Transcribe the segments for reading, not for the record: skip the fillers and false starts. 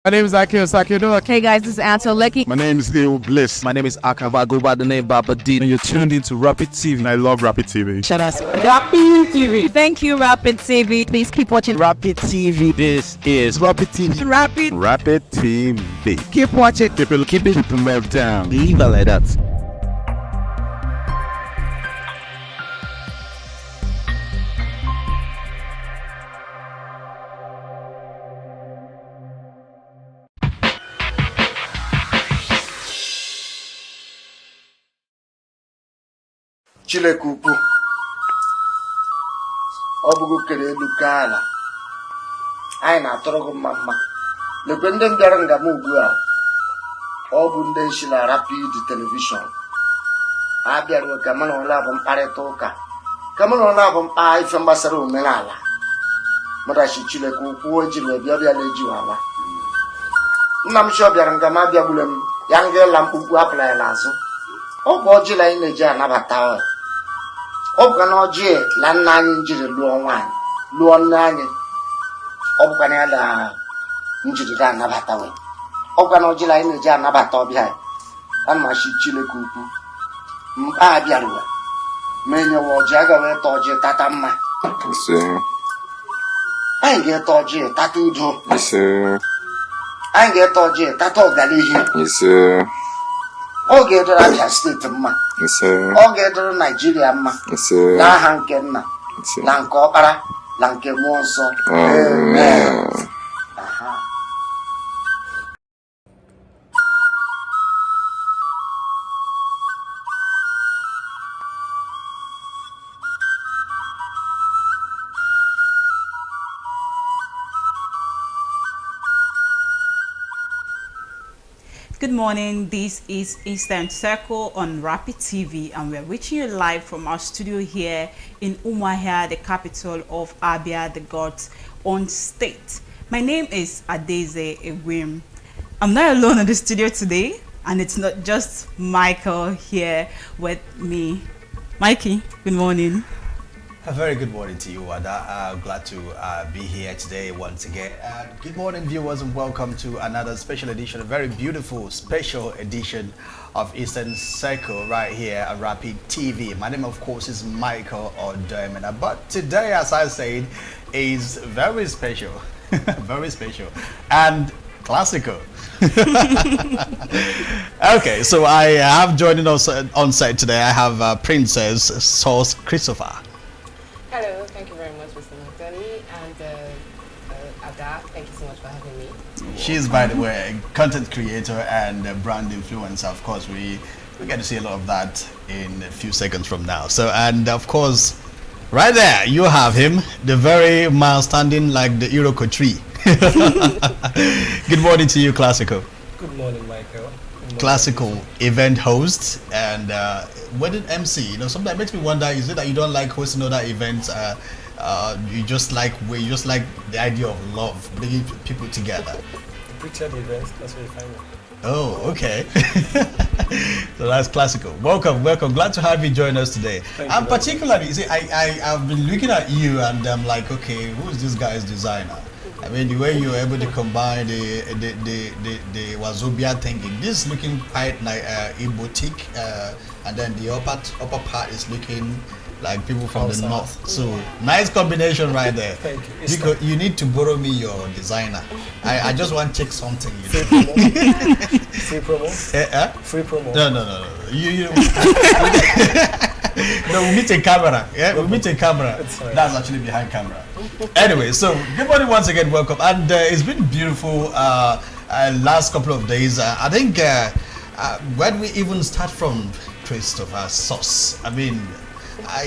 My name is Cicle Special Edition. Hey guys, this is Lecky. My name is Leo Bliss. My name is Akava. I go by the name Baba D. And you're tuned into Rapid TV. And I love Rapid TV. Shout out. Rapid TV. Thank you, Rapid TV. Please keep watching Rapid TV. This is Rapid TV. Rapid TV. Keep watching. Keep it melted down. leave it like that. Chineke ukwu ọ bụgo kere elu ka ala anyị na-atụrụ gị mma lekwe ndị bịara nga m ugbu a ọ bụ ndị nshi na Rapid telivishọn a bịara ka mụ na ụlọ bụ mkparịta ụka ka mụ na ụlọ bụ mkpa ife gbasara omenala mụdachi Chineke ukwu o jiri bịa na-ejiwala nna m chọ bịara nga m abịagbule m ya nga ịla mkpukpu apụla ya n'azụ ọ bụ ọjị la anyị na-eji anabata ọ bụkwa na ọjị la nna anyị njiri lụọ nwaanyị lụọ nne anyị ọ bụkwa na ya na njiri ga anabata we ọ bụkwa na ọjị la anyị na-eji anabata ọbịa a na-achị Chineke ukwu mkpa abịaruwa ma enyewa ọjị aga wee ta ọjị tata mma anyị ga-eta ọjị tata udo anyị ga-eta ọjị tata ọganihu ọ ga-edoro Abia steeti mma ọ ga-edoro Naijiria mma n'aha nke nna na nke ọkpara na nke mmụọ nsọ amen. Good morning, this is Eastern Circle on Rapid TV and we're reaching you live from our studio here in Umuahia, the capital of Abia, the God's own state. My name is Adeze Ewim. I'm not alone in the studio today and it's not just Michael here with me. Mikey, good morning. A very good morning to you, Wada. Glad to be here today once again. Good morning, viewers, and welcome to another special edition, a very beautiful special edition of Eastern Circle right here at Rapid TV. My name, of course, is Michael Odoemena. But today, as I said, is very special, very special, and classical. Okay, so I have joining us on site today. I have Princess Sos Christopher. Hello, thank you very much, Mr. McDonny, and Ada, thank you so much for having me. She's, by the way, a content creator and a brand influencer. Of course, we get to see a lot of that in a few seconds from now. So, and of course, right there, you have him, the very man standing like the Iroko tree. Good morning to you, Classical. Good morning, Michael. Classical event host and wedding MC. You know, sometimes it makes me wonder: is it that you don't like hosting other events? You just like the idea of love, bringing people together. Picture the events. That's what you find out. Oh, okay. So that's Classical. Welcome. Glad to have you join us today. And particularly, see, I've been looking at you and I'm like, okay, who is this guy's designer? I mean, the way you're able to combine the Wazobia thinking, this is looking quite like a boutique, and then the upper part is looking like people from the north. So nice combination right there. Thank you. Because you need to borrow me your designer. I just want to check something. You know? Free promo. Free promo. No. You. No, we meet a camera. Yeah, we meet a camera. That's actually behind camera. Anyway, so good morning once again. Welcome, and it's been beautiful. Last couple of days. I think where do we even start from, Christopher Sos? I mean,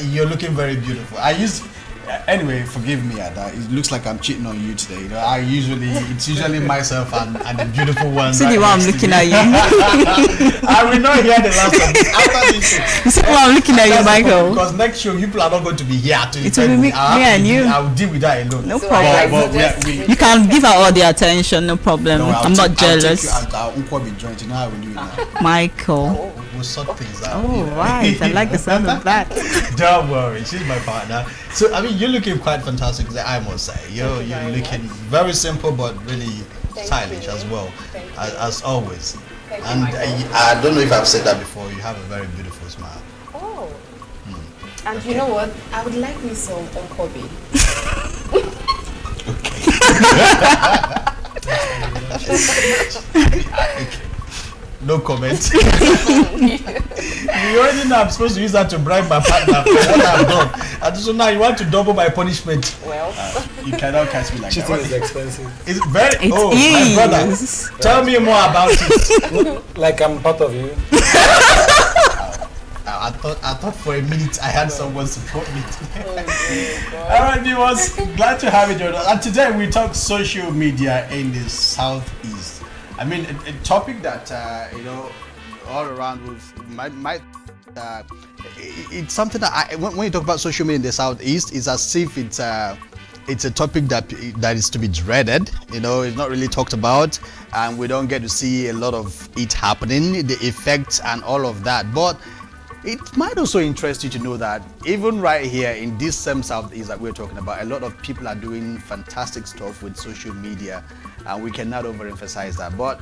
you're looking very beautiful. Anyway, forgive me, Ada. It looks like I'm cheating on you today. You know, it's usually myself and the beautiful ones. See the one I'm looking at you. I will not hear the last of this after this show. See the one I'm looking at you, Michael. Because next show, people are not going to be here to it will be me and you. I will deal with that alone. No problem. You can give her all the attention, no problem. No, I'm not jealous. I'll be joined. You know how we do it now. Michael. We'll sort things out. Oh, right. I like the sound of that. Don't worry. She's my partner. So, I mean, you're looking quite fantastic, I must say. You're looking very simple, but really stylish you. as well, Thank you. as always. Thank you, And Michael. I don't know if I've said that before. You have a very beautiful smile. Oh. And you know what? I would like me some Okobi. No comment. You already know I'm supposed to use that to bribe my partner for what I've done. And so now you want to double my punishment. Well, You cannot catch me like Cheating that. is expensive. It's very. It my brother. is. Tell me more about it. Like I'm part of you. I thought for a minute I had someone support me. All right, viewers, glad to have you join us. And today we talk social media in the Southeast. I mean, a topic that all around might. It's something that when you talk about social media in the Southeast, it's as if it's a topic that is to be dreaded. It's not really talked about, and we don't get to see a lot of it happening, the effects and all of that. But it might also interest you to know that even right here in this same Southeast that we're talking about, a lot of people are doing fantastic stuff with social media, and we cannot overemphasize that. But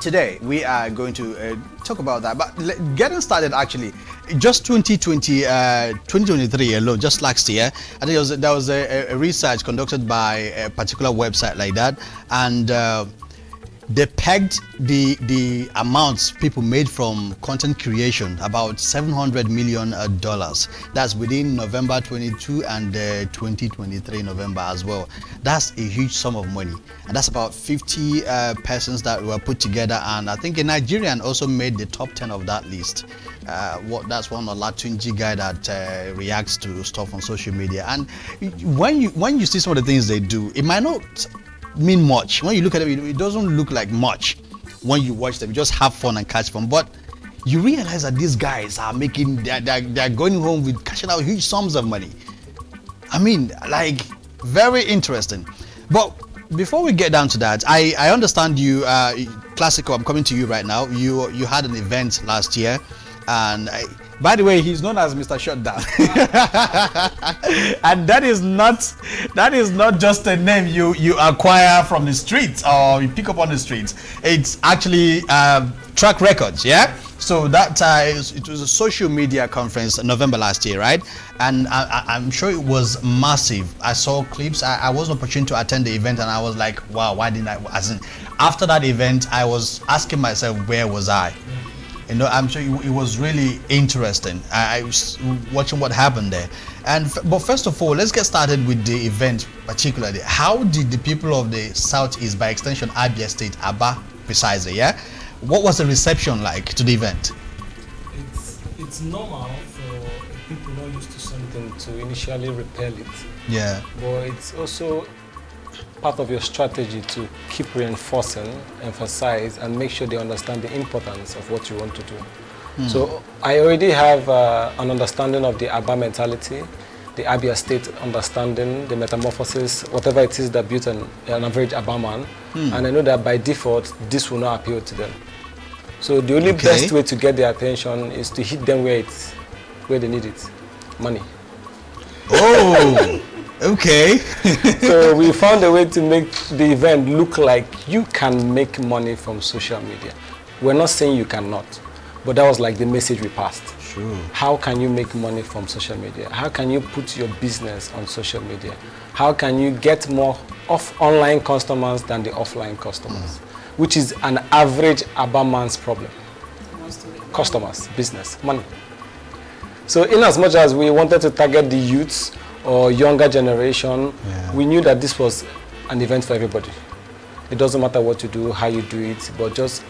today we are going to talk about that. But getting started, actually, just 2023 alone, just last year, I think there was a research conducted by a particular website like that, and they pegged the amounts people made from content creation about $700 million. That's within November 22 and 2023 November as well. That's a huge sum of money, and that's about 50 persons that were put together. And I think a Nigerian also made the top 10 of that list. That's one Olatunji guy that reacts to stuff on social media. And when you see some of the things they do, it might not mean much. When you look at it, it doesn't look like much. When you watch them, you just have fun and catch fun. But you realize that these guys are making, they're going home with cashing out huge sums of money. I mean, like, very interesting. But before we get down to that, I understand you, Klasikal, I'm coming to you right now. You had an event last year, and by the way, he's known as Mr. Shutdown. And that is not just a name you acquire from the streets or you pick up on the streets. It's actually track records, yeah? So that it was a social media conference in November last year, right? And I'm sure it was massive. I saw clips. I was opportune to attend the event, and I was like, wow, why didn't I? After that event, I was asking myself, where was I? I'm sure it was really interesting. I was watching what happened there. But first of all, let's get started with the event particularly. How did the people of the Southeast, by extension Abia State, Aba precisely, yeah? What was the reception like to the event? It's normal for people not used to something to initially repel it. Yeah. But it's also part of your strategy to keep reinforcing, emphasize, and make sure they understand the importance of what you want to do. So I already have an understanding of the Aba mentality, the Abia State understanding, the metamorphosis, whatever it is that built an average Aba man. And I know that by default, this will not appeal to them. So the only best way to get their attention is to hit them where they need it, money. Oh, okay. So we found a way to make the event look like you can make money from social media. We're not saying you cannot, but that was like the message we passed. Sure. How can you make money from social media? How can you put your business on social media? How can you get more online customers than the offline customers? Which is an average Aba man's problem. Customers, business, money. So in as much as we wanted to target the youths or younger generation, we knew that this was an event for everybody. It doesn't matter what you do, how you do it, but just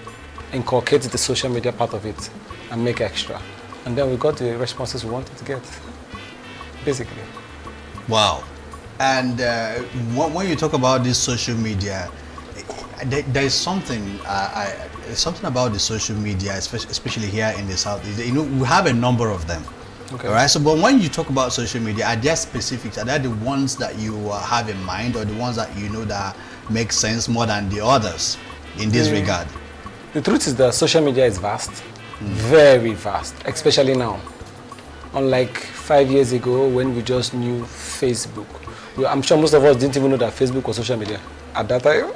inculcate the social media part of it and make extra. And then we got the responses we wanted to get, basically. Wow. And when you talk about this social media, there is something about the social media, especially here in the South. We have a number of them. Okay. All right. So, but when you talk about social media, are there specifics? Are there the ones that you have in mind, or the ones that you know that make sense more than the others in this regard? The truth is that social media is vast, very vast, especially now. Unlike 5 years ago when we just knew Facebook. I'm sure most of us didn't even know that Facebook was social media. at that time.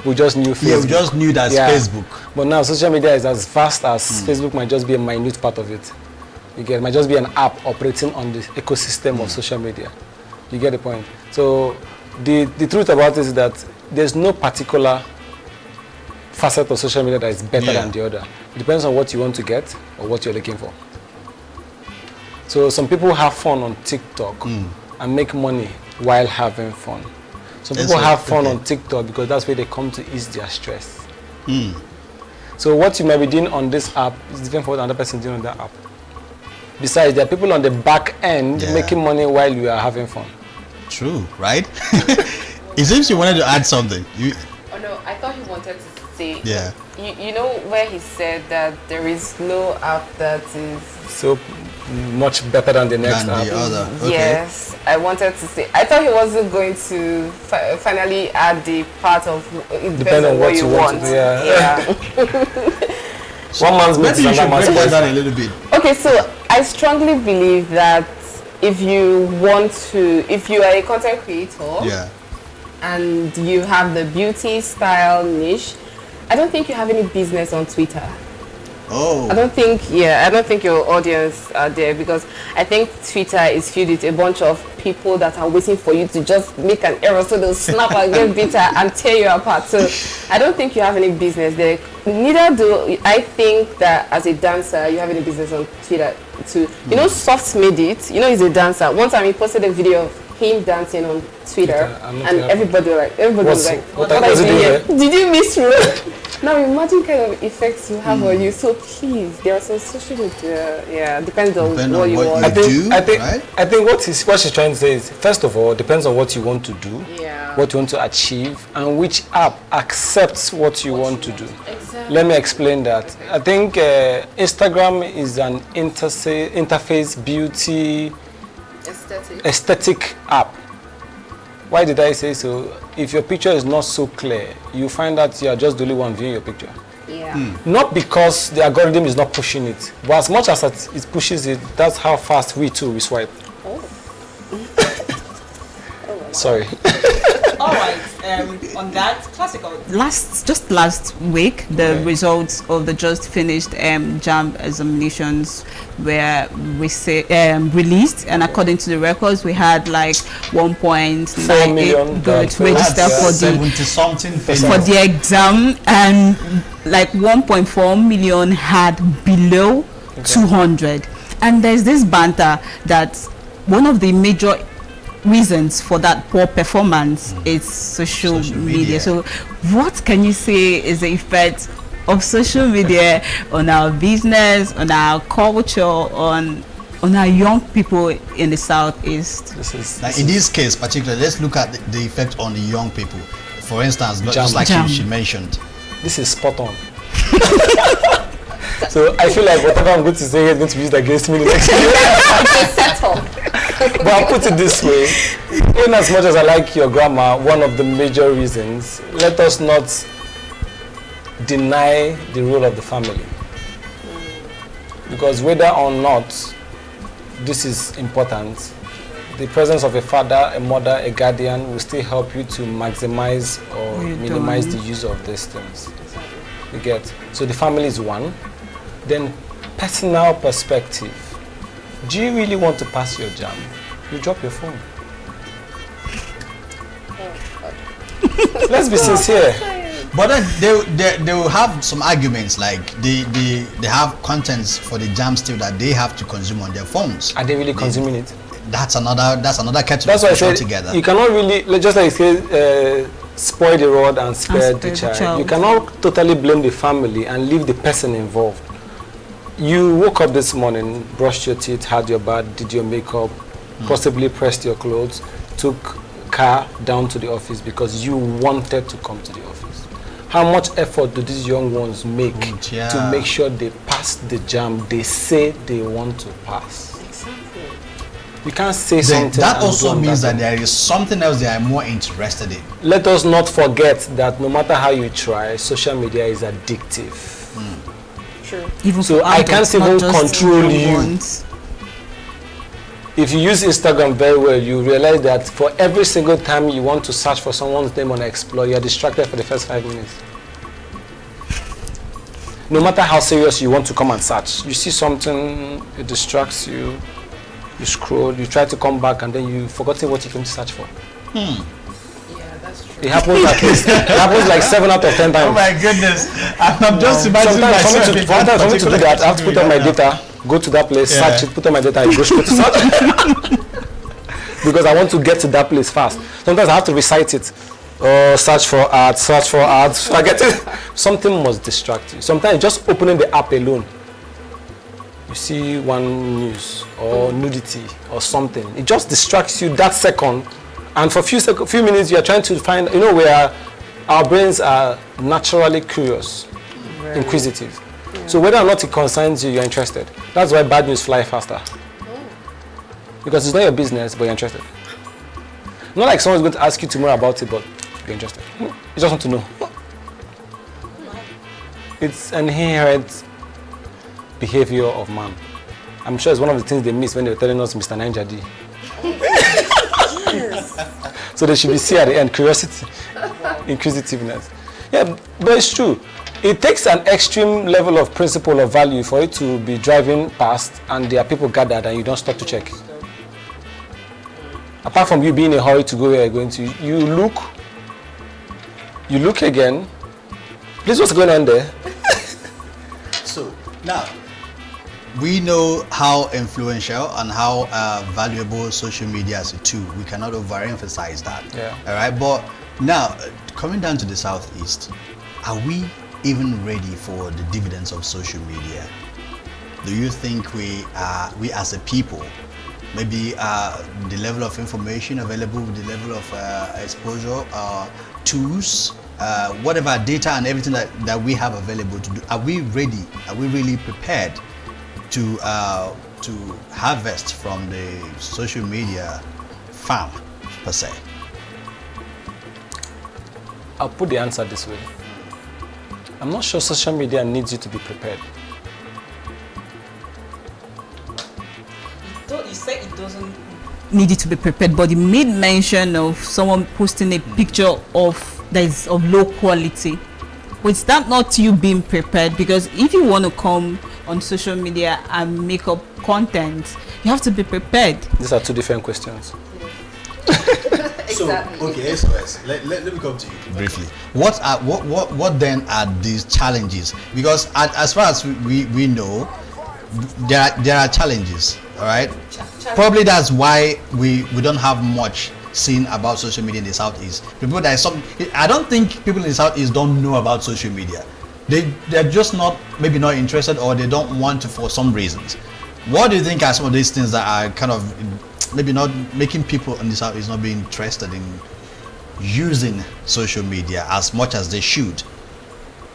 We just knew Facebook. Yeah, we just knew that's Facebook. But now social media is as vast as Facebook might just be a minute part of it. You get, it might just be an app operating on the ecosystem of social media. You get the point? So the truth about it is that there's no particular facet of social media that is better than the other. It depends on what you want to get or what you're looking for. So some people have fun on TikTok and make money while having fun. Some people have fun on TikTok because that's where they come to ease their stress. So what you might be doing on this app is different from what another person doing on that app. Besides, there are people on the back end making money while you are having fun. True, right? It seems you wanted to add something. Oh no, I thought he wanted to say. Yeah. You know where he said that there is no app that is so much better than the next app. The other. Okay. Yes, I wanted to say. I thought he wasn't going to finally add the part of it depends on what you want. Yeah. One man's made you should break that down a little bit. Okay, so I strongly believe that if you are a content creator and you have the beauty style niche, I don't think you have any business on Twitter. I don't think your audience are there, because I think Twitter is filled with a bunch of people that are waiting for you to just make an error so they'll snap and get bitter and tear you apart. So I don't think you have any business there. Neither do I think that as a dancer you have any business on Twitter too. You know, Soft made it. You know, he's a dancer. One time he posted a video of him dancing on Twitter and everybody was like, what are you doing here? Did you miss me? Now imagine kind of effects you have on you. So please, there are some social media. Depends on what you want. I think what she's trying to say is, first of all, depends on what you want to do, what you want to achieve, and which app accepts what you want to do. Exactly. Let me explain that. I think Instagram is an interface beauty aesthetic app. Why did I say so? If your picture is not so clear, you find that you are just the only one viewing your picture. Not because the algorithm is not pushing it, but as much as it pushes it, that's how fast we swipe. Sorry. All right. On that, classical. Just last week, the results of the just finished JAMB examinations were released, and according to the records, we had like 1.98 million register for the exam, and like 1.4 million had below 200. And there's this banter that one of the major reasons for that poor performance is social media. So what can you say is the effect of social media on our business, on our culture, on our young people in the Southeast? In this case particularly, let's look at the effect on the young people. For instance, just like she mentioned. This is spot on. So I feel like whatever I'm going to say is going to be used against me the next year. But I'll put it this way, in as much as I like your grammar, one of the major reasons, let us not deny the role of the family. Because whether or not this is important, the presence of a father, a mother, a guardian will still help you to maximize or minimize the use of these things. You get? So the family is one. Then personal perspective. Do you really want to pass your JAM? You drop your phone. Let's be sincere. But then they will have some arguments, like they have contents for the JAM still that they have to consume on their phones. Are they really consuming it? That's another kettle. That's why I said together. You cannot really, just like say, spoil the rod and spare the child. You cannot totally blame the family and leave the person involved. You woke up this morning, brushed your teeth, had your bath, did your makeup, possibly pressed your clothes, took car down to the office because you wanted to come to the office. How much effort do these young ones make to make sure they pass the JAM they say they want to pass? Exactly. You can't say something. That also means that there is something else they are more interested in. Let us not forget that no matter how you try, social media is addictive. Even so I can't even control you. if you use Instagram very well, you realize that for every single time you want to search for someone's name on Explore, you're distracted for the first 5 minutes. No matter how serious you want to come and search, you see something, it distracts you, you scroll, you try to come back, and then you've forgotten what you came to search for. Yeah, that's true. It happens at least, it happens like 7 out of 10 times. Oh my goodness. I'm just imagining Sometimes myself. for me to do that, I have to put on my data, go to that place, search it, put on my data, and go straight to search. Because I want to get to that place fast. Sometimes I have to recite it. Search for ads, forget it. Something must distract you. Sometimes just opening the app alone, you see one news or nudity or something. It just distracts you that second. And for a few minutes, you are trying to find, where our brains are naturally curious, inquisitive. Yeah. So whether or not it concerns you, you're interested. That's why bad news fly faster. Because it's not your business, but you're interested. Not like someone's going to ask you tomorrow about it, but you're interested. You just want to know. It's an inherent behavior of man. I'm sure it's one of the things they miss when they were telling us Mr. Ninja D. So they should be C at the end, curiosity, inquisitiveness. Yeah, but it's true. It takes an extreme level of principle or value for it to be driving past and there are people gathered and you don't stop to check. Apart from you being in a hurry to go where you're going to, you look again. Please, what's going on there? So now, we know how influential and how valuable social media is a tool. We cannot overemphasize that. Yeah. All right. But now, coming down to the Southeast, are we even ready for the dividends of social media? Do you think we as a people, maybe the level of information available, the level of exposure, tools, whatever data and everything that we have available to do, are we ready? Are we really prepared to harvest from the social media farm per se? I'll put the answer this way. I'm not sure social media needs you to be prepared. You say it doesn't need you to be prepared, but you made mention of someone posting a picture that is of low quality. But is that not you being prepared? Because if you want to come on social media and make up content, you have to be prepared. These are two different questions. Exactly. So, okay, SOS, let me come to you briefly. What then are these challenges? Because as far as we know, there are challenges, all right? Probably that's why we don't have much seen about social media in the Southeast. I don't think people in the Southeast don't know about social media. They're just maybe not interested, or they don't want to for some reasons. What do you think are some of these things that are kind of maybe not making people in the Southeast not being interested in using social media as much as they should?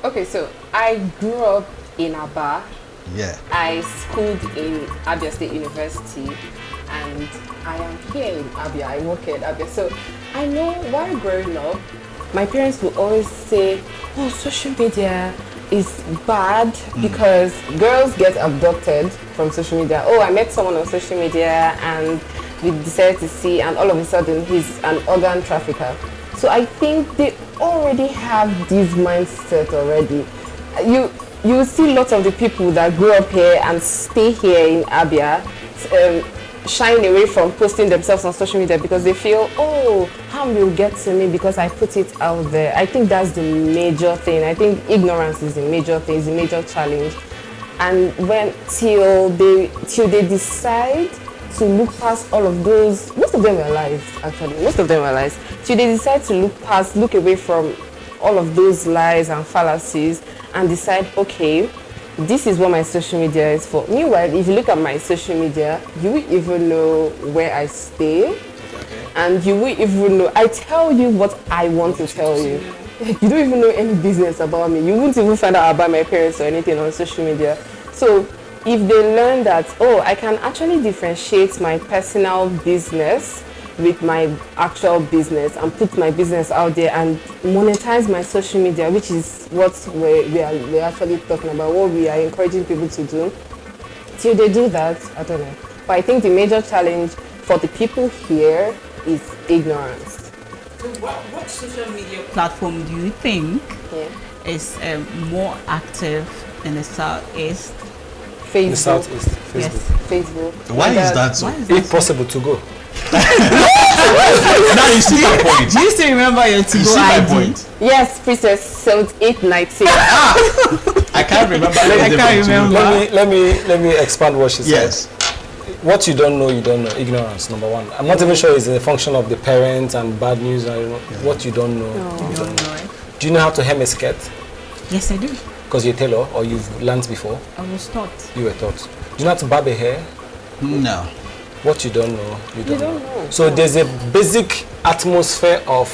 Okay, so I grew up in Aba. Yeah. I schooled in Abia State University, and I am here in Abia. I work at Abia. So I know while growing up, my parents would always say, oh, social media is bad because girls get abducted from social media. Oh, I met someone on social media and we decided to see, and all of a sudden he's an organ trafficker. So I think they already have this mindset already. You see lots of the people that grew up here and stay here in Abia shying away from posting themselves on social media because they feel, oh, harm will get to me because I put it out there. I think that's the major thing. I think ignorance is the major thing, is the major challenge. And till they decide to look past all of those, most of them were lies actually, till they decide to look away from all of those lies and fallacies and decide, okay, this is what my social media is for. Meanwhile, if you look at my social media, you will even know where I stay, and you will even know, I tell you what I want to tell you. You don't even know any business about me. You won't even find out about my parents or anything on social media. So if they learn that, oh, I can actually differentiate my personal business with my actual business and put my business out there and monetize my social media, which is what we're actually talking about, what we are encouraging people to do. Till they do that, I don't know. But I think the major challenge for the people here is ignorance. So what social media platform do you think is more active in the Southeast? Facebook. The Southeast, Facebook. Yes. Facebook. Why is that so? If possible to go. Now you see my point. Do you still remember your You to-go see my ID? point. Yes, Princess 7896. I can't remember. I can't remember. Let me expand what she said. Yes. What you don't know, ignorance, number one. I'm not even sure it's a function of the parents and bad news. I don't know. What you don't know. You don't know it. Do you know how to hem a skirt? Yes, I do. Because you're a tailor or you've learned before? I was taught. You were taught. Do you know how to barb a hair? No. What you don't know, you don't know. So there's a basic atmosphere of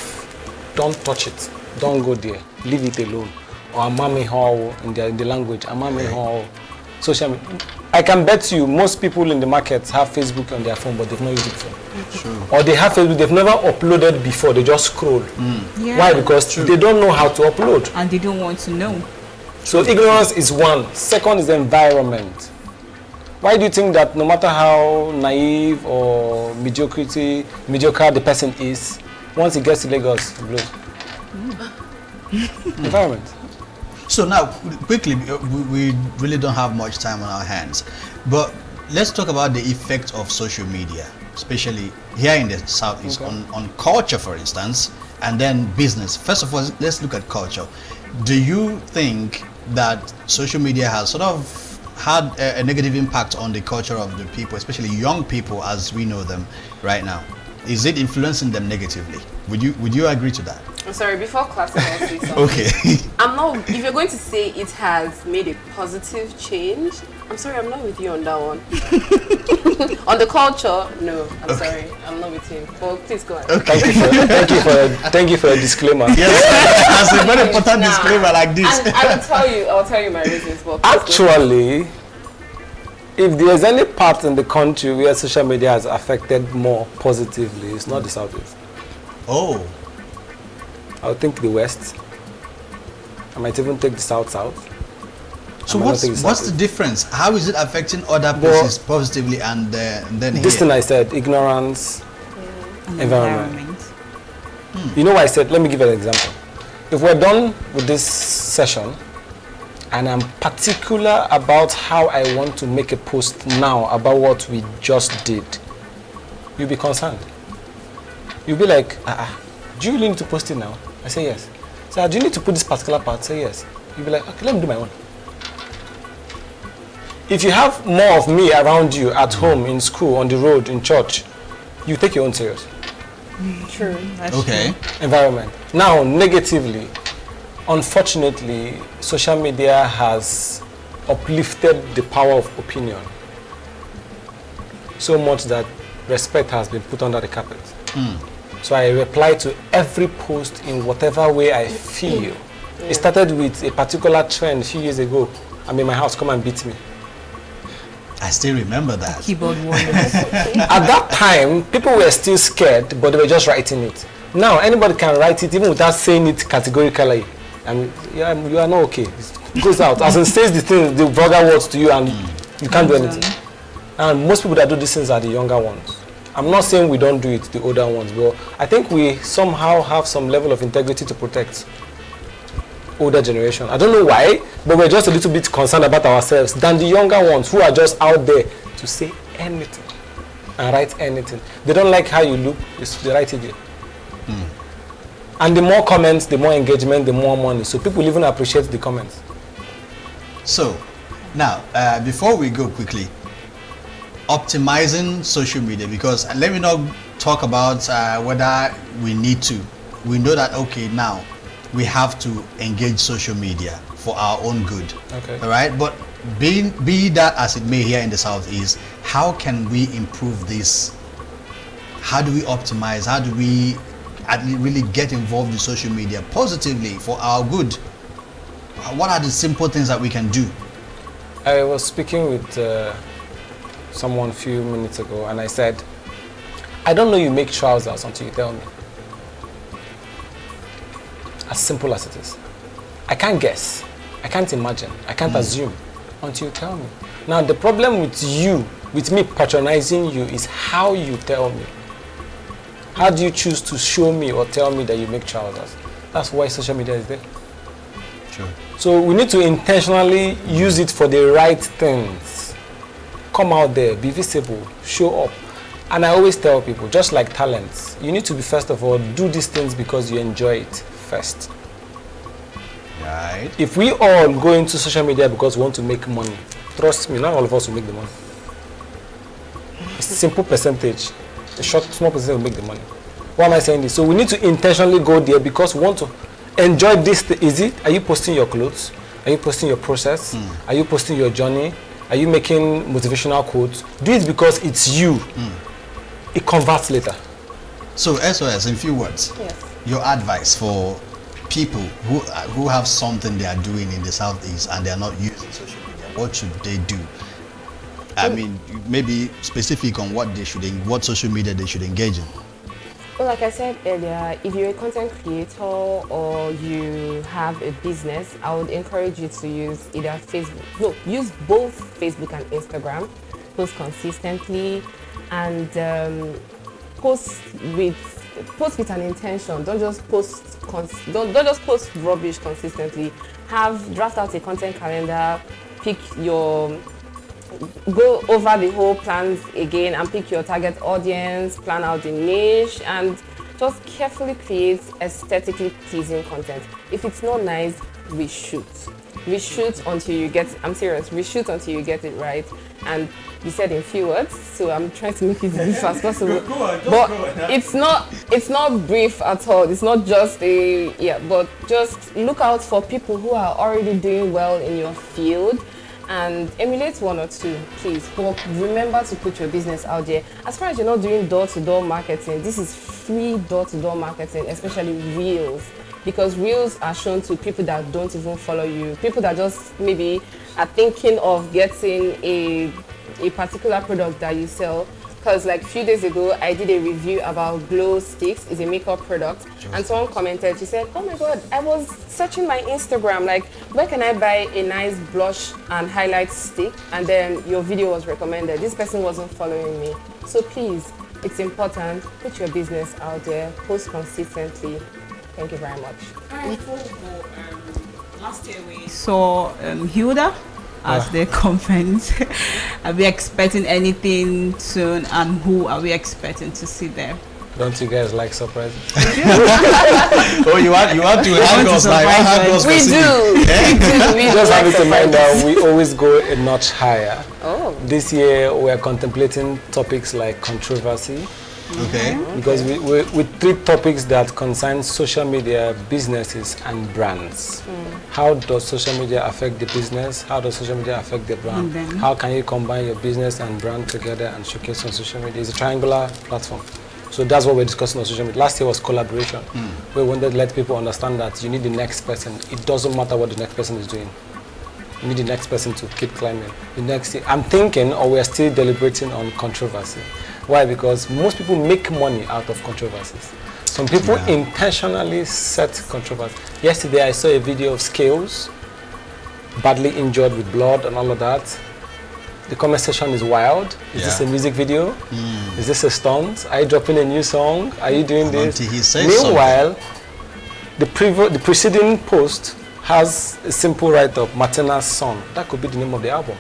don't touch it, don't go there, leave it alone. Or amami hall in the language, amami hall. Social media. I can bet you most people in the market have Facebook on their phone, but they've not used it before. Sure. Or they have Facebook, they've never uploaded before, they just scroll. Yeah. Why? Because they don't know how to upload. And they don't want to know. So ignorance is one. Second is the environment. Why do you think that no matter how naive or mediocre the person is, once he gets to Lagos, he blows? Environment. So now, quickly, we really don't have much time on our hands, but let's talk about the effect of social media, especially here in the Southeast, on culture, for instance, and then business. First of all, let's look at culture. Do you think that social media has sort of had a negative impact on the culture of the people, especially young people as we know them right now? Is it influencing them negatively? Would you agree to that? I'm sorry, before classical say something. Okay. I'm not, if you're going to say it has made a positive change, I'm sorry, I'm not with you on that one. On the culture, no, I'm sorry, I'm not with you. But please go ahead. Okay. Thank you for a disclaimer. Yes, that's a very important disclaimer like this. And I'll tell you my reasons. But Actually, if there's any part in the country where social media has affected more positively, it's not the Southeast. Oh. I would think the West. I might even take the South. So what's the difference? How is it affecting other places positively and then this thing I said, ignorance, environment. You know what I said? Let me give you an example. If we're done with this session and I'm particular about how I want to make a post now about what we just did, you'll be concerned. You'll be like, do you really need to post it now? I say yes. So do you need to put this particular part? Say yes. You'll be like, okay, let me do my own. If you have more of me around you at home, in school, on the road, in church, you take your own serious. True. Okay. Environment. Now, negatively, unfortunately, social media has uplifted the power of opinion so much that respect has been put under the carpet. So I reply to every post in whatever way I feel. It started with a particular trend a few years ago. I'm in my house, come and beat me. I still remember that. Keyboard warriors. At that time, people were still scared, but they were just writing it. Now, anybody can write it even without saying it categorically. And you are not okay. It goes out. As it says the vulgar words to you and you can't do anything. And most people that do these things are the younger ones. I'm not saying we don't do it, the older ones, but I think we somehow have some level of integrity to protect older generation. I don't know why, but we're just a little bit concerned about ourselves than the younger ones who are just out there to say anything and write anything. They don't like how you look, they write it there. And the more comments, the more engagement, the more money. So people even appreciate the comments. So, now, before we go quickly, optimizing social media, because let me not talk about whether we need to. We know that, okay, now we have to engage social media for our own good. Okay. All right, but be that as it may here in the Southeast, how can we improve this? How do we optimize? How do we really get involved in social media positively for our good? What are the simple things that we can do? I was speaking with someone a few minutes ago and I said, I don't know you make trousers until you tell me. As simple as it is. I can't guess. I can't imagine. I can't assume until you tell me. Now the problem with you with me patronizing you is how you tell me. How do you choose to show me or tell me that you make trousers? That's why social media is there. Sure. So we need to intentionally use it for the right things. Come out there, be visible, show up. And I always tell people, just like talents, you need to be, first of all, do these things because you enjoy it first. Right. If we all go into social media because we want to make money, trust me, not all of us will make the money. A simple percentage, a small percentage will make the money. Why am I saying this? So we need to intentionally go there because we want to enjoy this. Is it? Are you posting your clothes? Are you posting your process? Are you posting your journey? Are you making motivational quotes? Do it because it's you. It converts later. So SOS, in few words, your advice for people who have something they are doing in the Southeast and they are not using social media, what should they do? I mean, maybe specific on what social media they should engage in. Well, like I said earlier, if you're a content creator or you have a business, I would encourage you to use either Facebook. No, use both Facebook and Instagram. Post consistently and post with an intention. Don't just post don't just post rubbish consistently. Draft out a content calendar, go over the whole plans again and pick your target audience, plan out the niche, and just carefully create aesthetically pleasing content. If it's not nice, reshoot. Reshoot until you get, I'm serious, reshoot until you get it right. And you said in few words, so I'm trying to make it as brief as possible. It's not brief at all. It's not just but just look out for people who are already doing well in your field and emulate one or two, please. But remember to put your business out there. As far as you're not doing door-to-door marketing, this is free door-to-door marketing, especially Reels. Because Reels are shown to people that don't even follow you, people that just maybe are thinking of getting a particular product that you sell. Because like a few days ago, I did a review about glow sticks. It's a makeup product. And someone commented, she said, oh my God, I was searching my Instagram, like, where can I buy a nice blush and highlight stick? And then your video was recommended. This person wasn't following me. So please, it's important, put your business out there, post consistently. Thank you very much. Before we go, last year we saw Hilda at the conference. Are we expecting anything soon, and who are we expecting to see there? Don't you guys like surprises? Oh, you want to hang us like we do. We just have to mind that we always go a notch higher. Oh. This year we are contemplating topics like controversy. Okay. Because with 3 topics that concern social media, businesses, and brands. How does social media affect the business? How does social media affect the brand? How can you combine your business and brand together and showcase on social media? It's a triangular platform. So that's what we're discussing on social media. Last year was collaboration. We wanted to let people understand that you need the next person. It doesn't matter what the next person is doing. You need the next person to keep climbing. The next thing, I'm thinking, or we're still deliberating on controversy. Why? Because most people make money out of controversies. Some people intentionally set controversy. Yesterday I saw a video of Scales, badly injured with blood and all of that. The comment section is wild. Is this a music video? Is this a stunt? Are you dropping a new song? Are you doing this? Meanwhile, the preceding post has a simple write-up, Martina's Son. That could be the name of the album.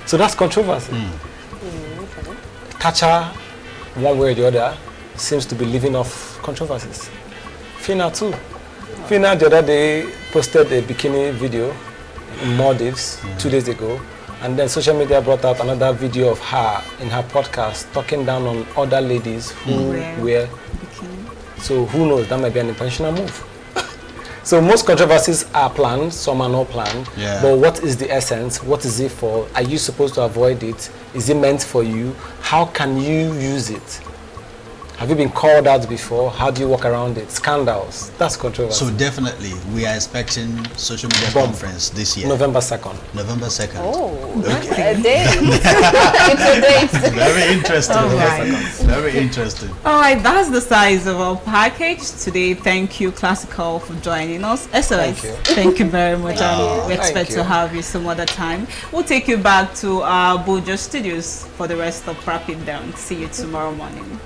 So that's controversy. Thatcher, one way or the other, seems to be living off controversies. Fina too. Fina the other day posted a bikini video in Maldives 2 days ago, and then social media brought out another video of her in her podcast talking down on other ladies who wear bikini. So who knows, that might be an intentional move. So most controversies are planned, some are not planned. But what is the essence? What is it for? Are you supposed to avoid it? Is it meant for you? How can you use it? Have you been called out before? How do you walk around it? Scandals. That's controversy. So definitely, we are expecting social media conference this year. November 2nd. November 2nd. Oh, okay. a date. It's a date. Very interesting. All right. Very interesting. All right, that's the size of our package today. Thank you, Klasikal, for joining us. SOS, thank you very much. And we expect to have you some other time. We'll take you back to our Bojo studios for the rest of Rapid Down. See you tomorrow morning.